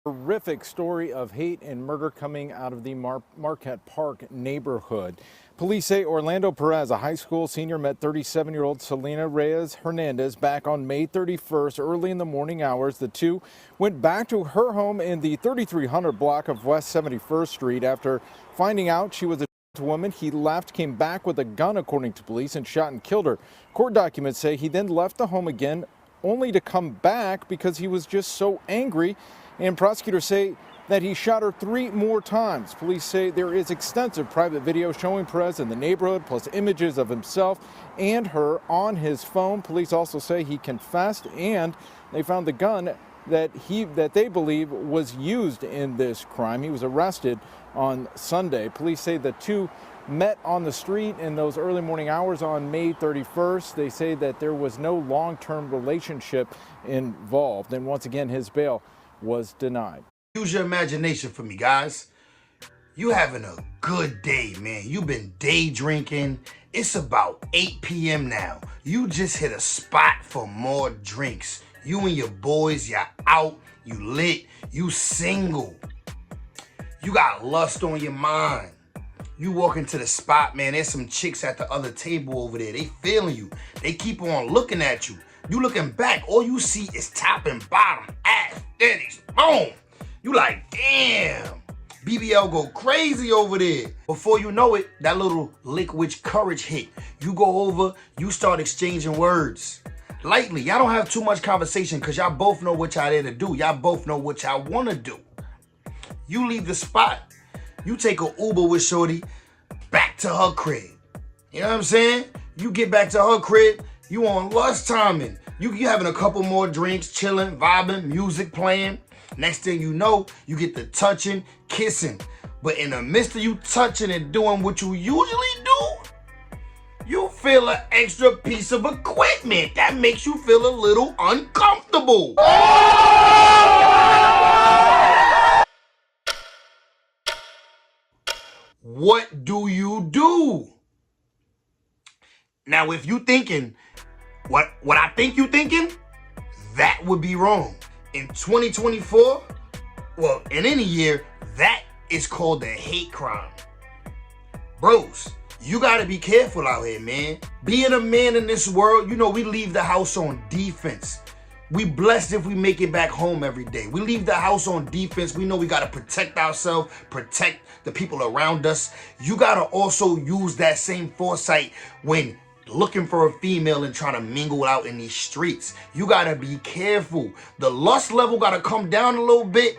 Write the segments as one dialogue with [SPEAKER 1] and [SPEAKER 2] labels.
[SPEAKER 1] Horrific story of hate and murder coming out of the Marquette Park neighborhood. Police say Orlando Perez, a high school senior, met 37-year-old Selena Reyes Hernandez back on May 31st early in the morning hours. The two went back to her home in the 3300 block of West 71st Street. After finding out she was a woman, he left, came back with a gun, according to police, and shot and killed her. Court documents say he then left the home again, only to come back because he was just so angry. And prosecutors say that he shot her 3 more times. Police say there is extensive private video showing Perez in the neighborhood, plus images of himself and her on his phone. Police also say he confessed, and they found the gun that they believe was used in this crime. He was arrested on Sunday. Police say the two met on the street in those early morning hours on May 31st. They say that there was no long-term relationship involved. And once again, his bail was denied.
[SPEAKER 2] Use your imagination for me, guys. You having a good day, man. You've been day drinking. It's about 8 p.m. now. You just hit a spot for more drinks. You and your boys, you're out, you lit, you single. You got lust on your mind. You walk into the spot, man, there's some chicks at the other table over there. They feeling you. They keep on looking at you. You looking back, all you see is top and bottom, ass, titties, boom. You like, damn, BBL go crazy over there. Before you know it, that little liquid courage hit. You go over, you start exchanging words. Lightly, y'all don't have too much conversation because y'all both know what y'all there to do. Y'all both know what y'all want to do. You leave the spot. You take an Uber with shorty back to her crib. You know what I'm saying? You get back to her crib, you on lust timing. You having a couple more drinks, chilling, vibing, music playing. Next thing you know, you get the touching, kissing. But in the midst of you touching and doing what you usually do, you feel an extra piece of equipment that makes you feel a little uncomfortable. What do you do? Now, if you thinking what I think you thinking, that would be wrong. In 2024, well, in any year, that is called a hate crime. Bros, you gotta be careful out here, man. Being a man in this world, you know, we leave the house on defense. We blessed if we make it back home every day. We leave the house on defense. We know we gotta protect ourselves, protect the people around us. You gotta also use that same foresight when looking for a female and trying to mingle out in these streets. You gotta be careful. The lust level gotta come down a little bit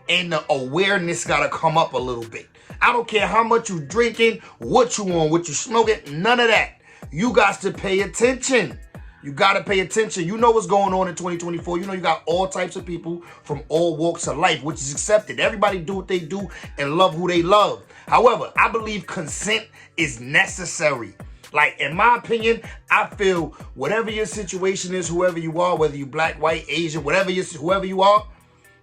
[SPEAKER 2] and the awareness gotta come up a little bit. I don't care how much you drinking, what you on, what you smoking, none of that. You got to pay attention. You gotta pay attention. You know what's going on in 2024. You know you got all types of people from all walks of life, which is accepted. Everybody do what they do and love who they love. However, I believe consent is necessary. Like, in my opinion, I feel whatever your situation is, whoever you are, whether you black, white, Asian, whoever you are,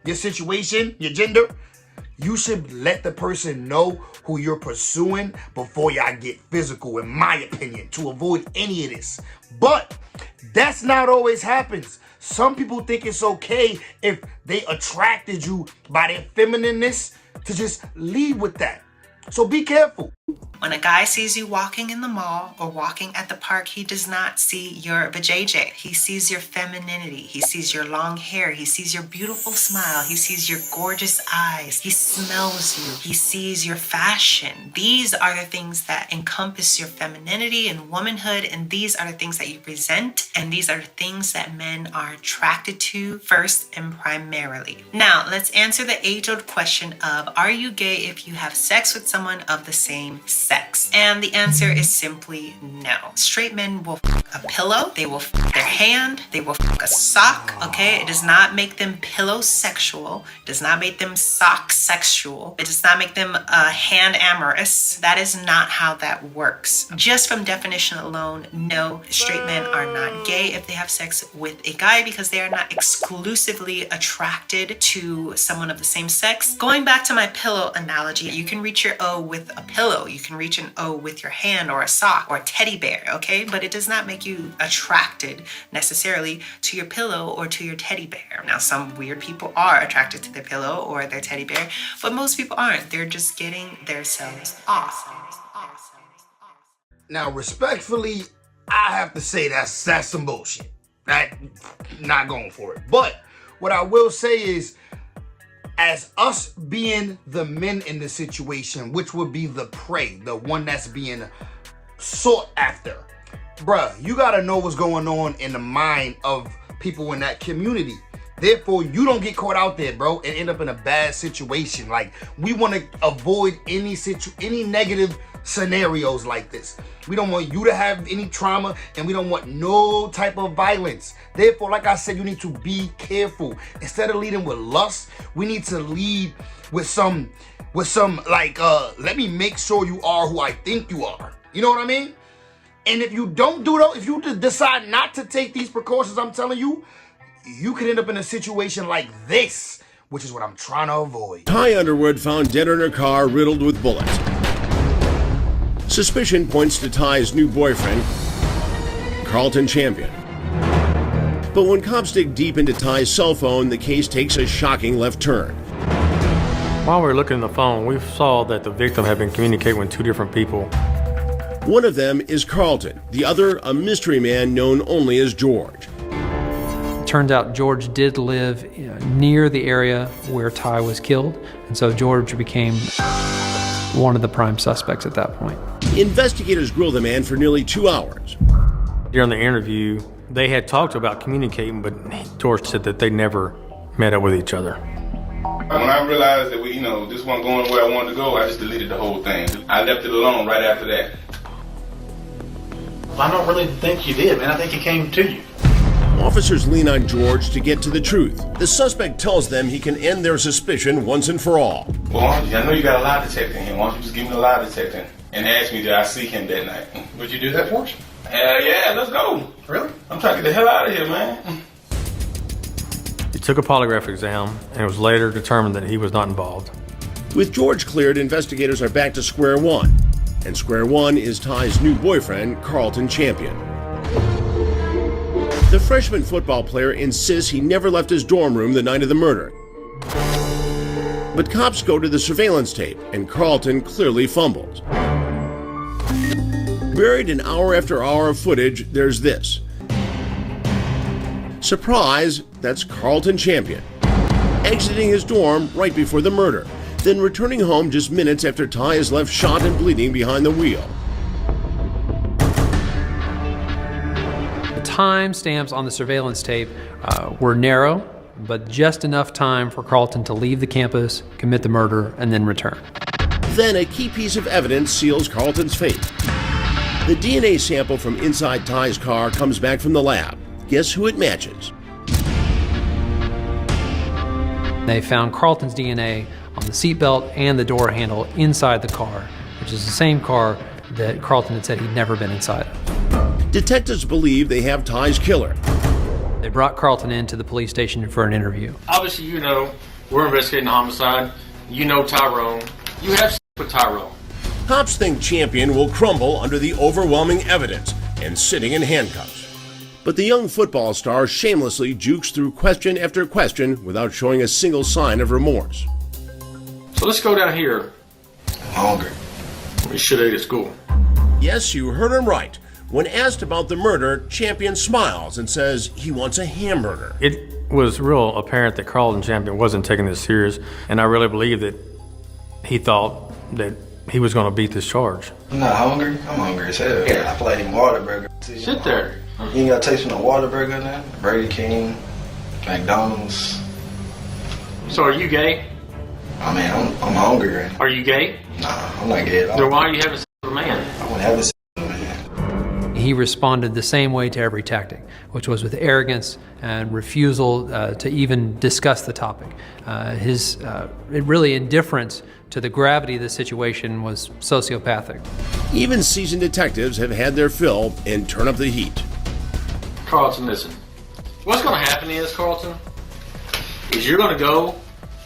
[SPEAKER 2] your situation, your gender, you should let the person know who you're pursuing before y'all get physical, in my opinion, to avoid any of this. But that's not always happens. Some people think it's okay if they attracted you by their feminineness to just lead with that. So be careful.
[SPEAKER 3] When a guy sees you walking in the mall or walking at the park, he does not see your vajayjay. He sees your femininity. He sees your long hair. He sees your beautiful smile. He sees your gorgeous eyes. He smells you. He sees your fashion. These are the things that encompass your femininity and womanhood, and these are the things that you present, and these are the things that men are attracted to first and primarily. Now, let's answer the age-old question of, are you gay if you have sex with someone of the same sex? And the answer is simply no. Straight men will f a pillow, they will f their hand, they will f a sock, okay? It does not make them pillow sexual, it does not make them sock sexual, it does not make them hand amorous. That is not how that works. Just from definition alone, no, straight men are not gay if they have sex with a guy because they are not exclusively attracted to someone of the same sex. Going back to my pillow analogy, you can reach your O with a pillow, you can reach an O with your hand or a sock or a teddy bear, okay? But it does not make you attracted necessarily to your pillow or to your teddy bear. Now, some weird people are attracted to their pillow or their teddy bear, but most people aren't. They're just getting themselves off.
[SPEAKER 2] Now, respectfully, I have to say that's some bullshit. Not going for it. But what I will say is, as us being the men in the situation, which would be the prey, the one that's being sought after, bruh, you gotta know what's going on in the mind of people in that community. Therefore, you don't get caught out there, bro, and end up in a bad situation. Like, we want to avoid any negative scenarios like this. We don't want you to have any trauma, and we don't want no type of violence. Therefore, like I said, you need to be careful. Instead of leading with lust, we need to lead with some like, let me make sure you are who I think you are. You know what I mean? And if you don't do that, if you decide not to take these precautions I'm telling you, you could end up in a situation like this, which is what I'm trying to avoid.
[SPEAKER 4] Ty Underwood found dead in her car, riddled with bullets. Suspicion points to Ty's new boyfriend, Carlton Champion. But when cops dig deep into Ty's cell phone, the case takes a shocking left turn.
[SPEAKER 5] While we were looking at the phone, we saw that the victim had been communicating with two different people.
[SPEAKER 4] One of them is Carlton, the other a mystery man known only as George.
[SPEAKER 6] Turns out George did live near the area where Ty was killed, and so George became one of the prime suspects at that point.
[SPEAKER 4] Investigators grilled the man for nearly 2 hours.
[SPEAKER 5] During the interview, they had talked about communicating, but George said that they never met up with each other.
[SPEAKER 7] When I realized that this wasn't going where I wanted to go, I just deleted the whole thing. I left it alone right after that.
[SPEAKER 8] I don't really think you did, man. I think he came to you.
[SPEAKER 4] Officers lean on George to get to the truth. The suspect tells them he can end their suspicion once and for all.
[SPEAKER 7] Well, I know you got a lie detector in here. Why don't you just give me the lie detector and ask me did I see him that night?
[SPEAKER 8] Would you do that for us?
[SPEAKER 7] Yeah, let's go.
[SPEAKER 8] Really?
[SPEAKER 7] I'm trying to get the hell out of here, man.
[SPEAKER 5] He took a polygraph exam, and it was later determined that he was not involved.
[SPEAKER 4] With George cleared, investigators are back to square one. And square one is Ty's new boyfriend, Carlton Champion. The freshman football player insists he never left his dorm room the night of the murder. But cops go to the surveillance tape, and Carlton clearly fumbles. Buried in hour after hour of footage, there's this. Surprise, that's Carlton Champion, exiting his dorm right before the murder, then returning home just minutes after Ty is left shot and bleeding behind the wheel.
[SPEAKER 6] The time stamps on the surveillance tape were narrow, but just enough time for Carlton to leave the campus, commit the murder, and then return.
[SPEAKER 4] Then a key piece of evidence seals Carlton's fate. The DNA sample from inside Ty's car comes back from the lab. Guess who it matches?
[SPEAKER 6] They found Carlton's DNA on the seatbelt and the door handle inside the car, which is the same car that Carlton had said he'd never been inside of.
[SPEAKER 4] Detectives believe they have Ty's killer.
[SPEAKER 6] They brought Carlton into the police station for an interview.
[SPEAKER 8] Obviously, we're investigating a homicide. You know Tyrone. You have with Tyrone.
[SPEAKER 4] Cops think Champion will crumble under the overwhelming evidence and sitting in handcuffs. But the young football star shamelessly jukes through question after question without showing a single sign of remorse.
[SPEAKER 8] So let's go down here.
[SPEAKER 2] I'm hungry.
[SPEAKER 8] We should eat at school.
[SPEAKER 4] Yes, you heard him right. When asked about the murder, Champion smiles and says he wants a hamburger.
[SPEAKER 5] It was real apparent that Carlton Champion wasn't taking this serious, and I really believe that he thought that he was going to beat this charge.
[SPEAKER 9] I'm not hungry. I'm hungry as hell. Yeah, I feel like eating Whataburger.
[SPEAKER 8] Sit there.
[SPEAKER 9] You ain't got a taste for no Whataburger now? Burger King, McDonald's.
[SPEAKER 8] So are you gay?
[SPEAKER 9] I mean, I'm hungry right now.
[SPEAKER 8] Are you gay?
[SPEAKER 9] Nah, I'm not gay at all.
[SPEAKER 8] Then why are you having sex with a man?
[SPEAKER 9] I want to have this with a man.
[SPEAKER 6] He responded the same way to every tactic, which was with arrogance and refusal to even discuss the topic. His really indifference to the gravity of the situation was sociopathic.
[SPEAKER 4] Even seasoned detectives have had their fill and turn up the heat.
[SPEAKER 8] Carlton, listen. What's going to happen is, Carlton, is you're going to go,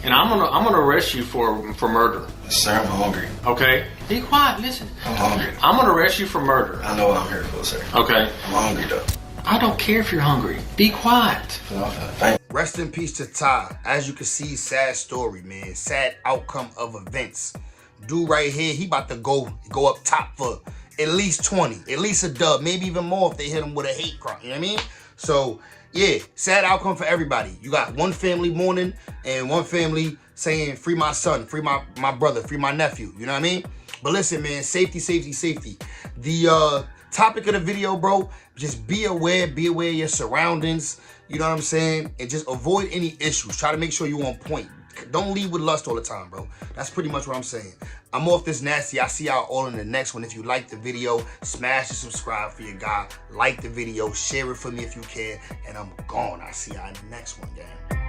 [SPEAKER 8] and I'm gonna arrest you for murder.
[SPEAKER 9] Sir, I'm hungry.
[SPEAKER 8] Okay? Be quiet, listen.
[SPEAKER 9] I'm hungry.
[SPEAKER 8] I'm going to arrest you for murder.
[SPEAKER 9] I know what I'm here for, sir.
[SPEAKER 8] Okay?
[SPEAKER 9] I'm hungry, though.
[SPEAKER 8] I don't care if you're hungry. Be quiet.
[SPEAKER 9] Thank
[SPEAKER 2] Rest in peace to Ty. As you can see, sad story, man. Sad outcome of events. Dude right here, he about to go up top for at least 20, at least a dub, maybe even more if they hit him with a hate crime. You know what I mean? So yeah, sad outcome for everybody. You got one family mourning and one family saying, free my son, free my brother, free my nephew. You know what I mean? But listen, man, safety, safety, safety. The topic of the video, bro, just be aware of your surroundings. You know what I'm saying? And just avoid any issues. Try to make sure you're on point. Don't lead with lust all the time, bro. That's pretty much what I'm saying. I'm off this nasty. I'll see y'all all in the next one. If you like the video, smash the subscribe for your guy. Like the video, share it for me if you can. And I'm gone. I'll see y'all in the next one, gang.